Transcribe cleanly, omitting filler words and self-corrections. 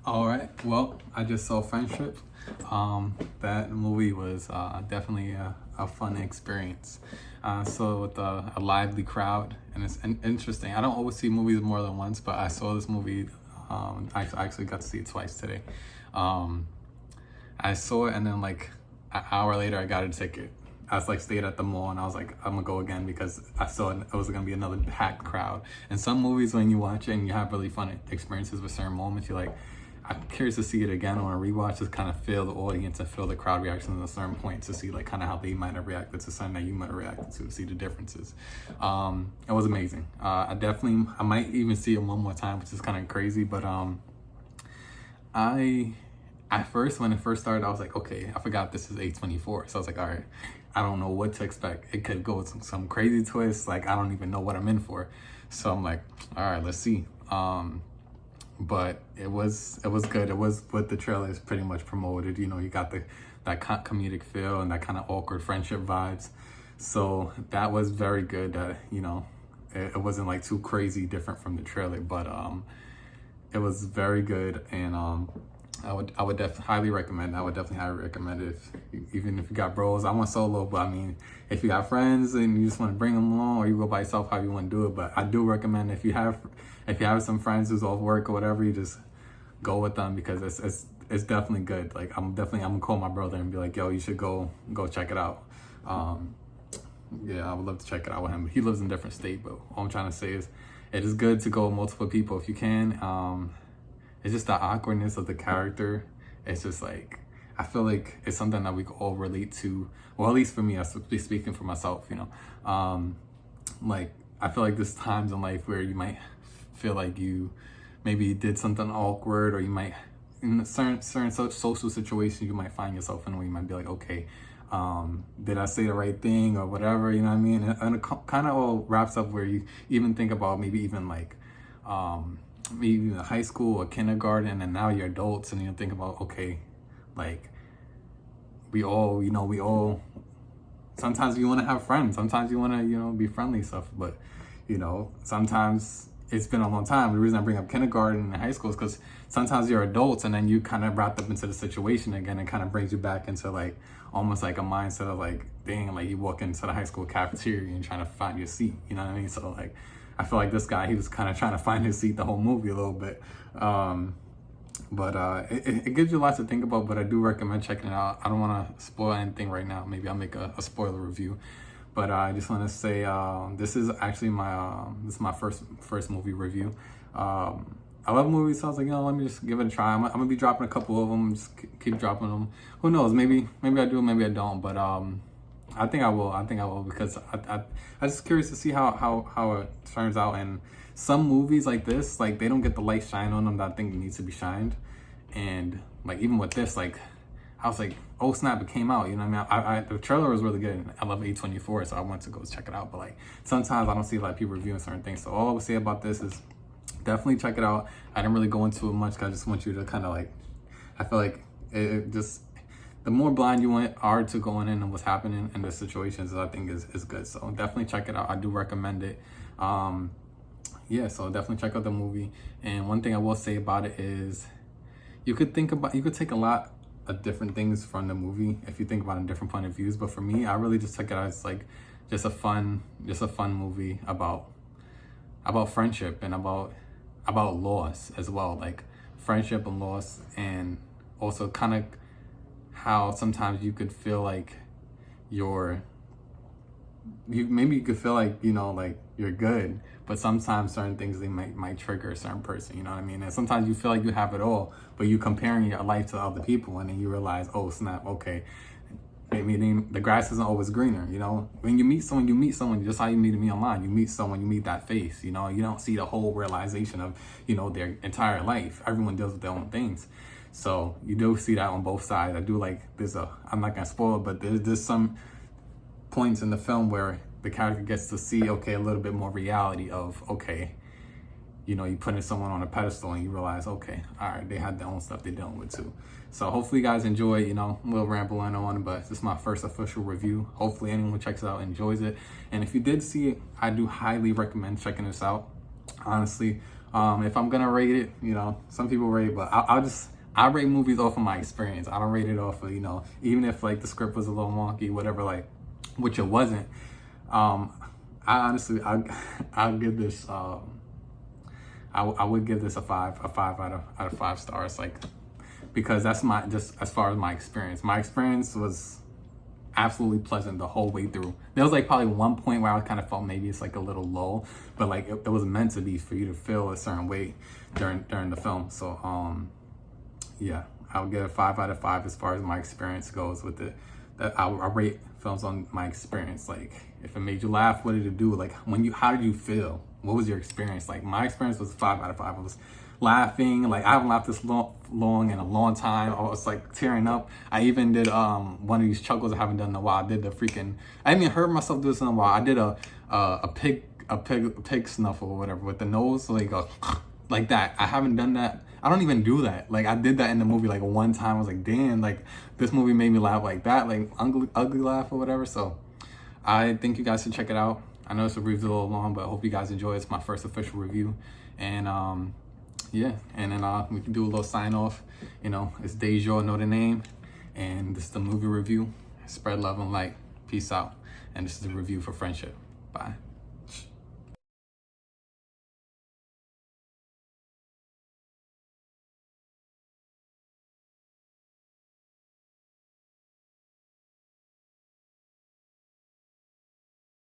All right. Well, I just saw Friendship. That movie was definitely a fun experience. So with a lively crowd, and it's interesting. I don't always see movies more than once, but I saw this movie. I actually got to see it twice today. Um, I saw it, and then like an hour later, I got a ticket. I was like stayed at the mall, and I was like, I'm gonna go again because I saw it was gonna be another packed crowd. And some movies, when you watch it and you have really fun experiences with certain moments, you're like, I'm curious to see it again on a rewatch, just kind of feel the audience and feel the crowd reaction at a certain point to see like kind of how they might have reacted to something that you might have reacted to, see the differences. It was amazing. I might even see it one more time, which is kind of crazy, but I at first, when it first started, I was like, okay, I forgot this is A24. So I was like, all right, I don't know what to expect. It could go with some crazy twists. Like, I don't even know what I'm in for. So I'm like, all right, let's see. But it was good. It was what the trailers pretty much promoted. You know, you got that comedic feel and that kind of awkward friendship vibes. So that was very good. You know, it wasn't like too crazy different from the trailer, but it was very good. And I would definitely highly recommend. I would definitely highly recommend it. Even if you got bros, I want solo, but I mean, if you got friends and you just want to bring them along, or you go by yourself, how you want to do it. But I do recommend if you have some friends who's off work or whatever, you just go with them because it's definitely good. Like I'm gonna call my brother and be like, yo, you should go check it out. Yeah, I would love to check it out with him. He lives in a different state, but all I'm trying to say is it is good to go with multiple people if you can. It's just the awkwardness of the character. It's just like, I feel like it's something that we can all relate to. Well, at least for me, I'm speaking for myself, you know. Like, I feel like there's times in life where you might feel like you maybe did something awkward, or you might, in certain social situations, you might find yourself in where you might be like, okay, did I say the right thing or whatever, you know what I mean? And it kind of all wraps up where you even think about maybe even like, maybe even high school or kindergarten, and now you're adults, and you think about, okay, like we all sometimes you want to have friends, sometimes you want to be friendly and stuff, but sometimes it's been a long time. The reason I bring up kindergarten and high school is because sometimes you're adults and then you kind of wrapped up into the situation again, and kind of brings you back into like almost like a mindset of like, dang, like you walk into the high school cafeteria and trying to find your seat, you know what I mean? So like, I feel like this guy, he was kind of trying to find his seat the whole movie a little bit. But it gives you lots to think about, but I do recommend checking it out. I don't want to spoil anything right now. Maybe I'll make a spoiler review. But I just want to say this is actually my first movie review. I love movies, so I was like, let me just give it a try. I'm gonna be dropping a couple of them, just keep dropping them. Who knows? Maybe I do, maybe I don't. But I think I will because I'm just curious to see how it turns out. And some movies like this, like they don't get the light shine on them that I think needs to be shined. And like even with this, like I was like, oh snap, it came out. You know what I mean? The trailer was really good. I love A24, so I went to go check it out. But like sometimes I don't see a lot of people reviewing certain things. So all I would say about this is definitely check it out. I didn't really go into it much because I just want you to kind of like, I feel like it just, the more blind you are to going in and what's happening in the situations, I think is good. So definitely check it out. I do recommend it. Yeah, so definitely check out the movie. And one thing I will say about it is you could take a lot of different things from the movie if you think about it in different point of views. But for me, I really just took it as like just a fun movie about friendship and about loss as well, like friendship and loss, and also kind of how sometimes you could feel like you could feel like like you're good, but sometimes certain things they might trigger a certain person, you know what I mean? And sometimes you feel like you have it all, but you comparing your life to other people, and then you realize, oh snap, okay, maybe the grass isn't always greener. When you meet someone just how you meet me online. You meet someone, you meet that face, you don't see the whole realization of their entire life. Everyone deals with their own things. So you do see that on both sides. I do like I'm not gonna spoil it, but there's some points in the film where the character gets to see, okay, a little bit more reality of, okay, you putting someone on a pedestal and you realize, okay, all right, they had their own stuff they're dealing with too. So hopefully you guys enjoy, a little rambling on, but this is my first official review. Hopefully anyone who checks it out enjoys it. And if you did see it, I do highly recommend checking this out. Honestly, If I'm gonna rate it, some people rate, but I rate movies off of my experience. I don't rate it off of, even if like the script was a little wonky, whatever, like, which it wasn't. I honestly, I'll give this, I would give this a 5 out of 5 stars, like, because that's just as far as my experience. My experience was absolutely pleasant the whole way through. There was like probably one point where I kind of felt maybe it's like a little low, but like it was meant to be for you to feel a certain way during the film. So yeah, I'll give it 5 out of 5 as far as my experience goes with it. That I rate films on my experience. Like, if it made you laugh, what did it do? Like, how did you feel? What was your experience? Like, my experience was 5 out of 5. I was laughing. Like, I haven't laughed this long in a long time. I was like tearing up. I even did one of these chuckles I haven't done in a while. I did I haven't even heard myself do this in a while. I did a pig snuffle or whatever with the nose, like like that. I haven't done that. I don't even do that. Like, I did that in the movie like one time. I was like, damn, like this movie made me laugh like that, like ugly laugh or whatever. So I think you guys should check it out. I know it's a review a little long, but I hope you guys enjoy it. It's my first official review. And yeah, and then we can do a little sign off. It's Dejo, know the name. And this is the movie review. Spread love and light. Peace out. And this is a review for Friendship. Bye.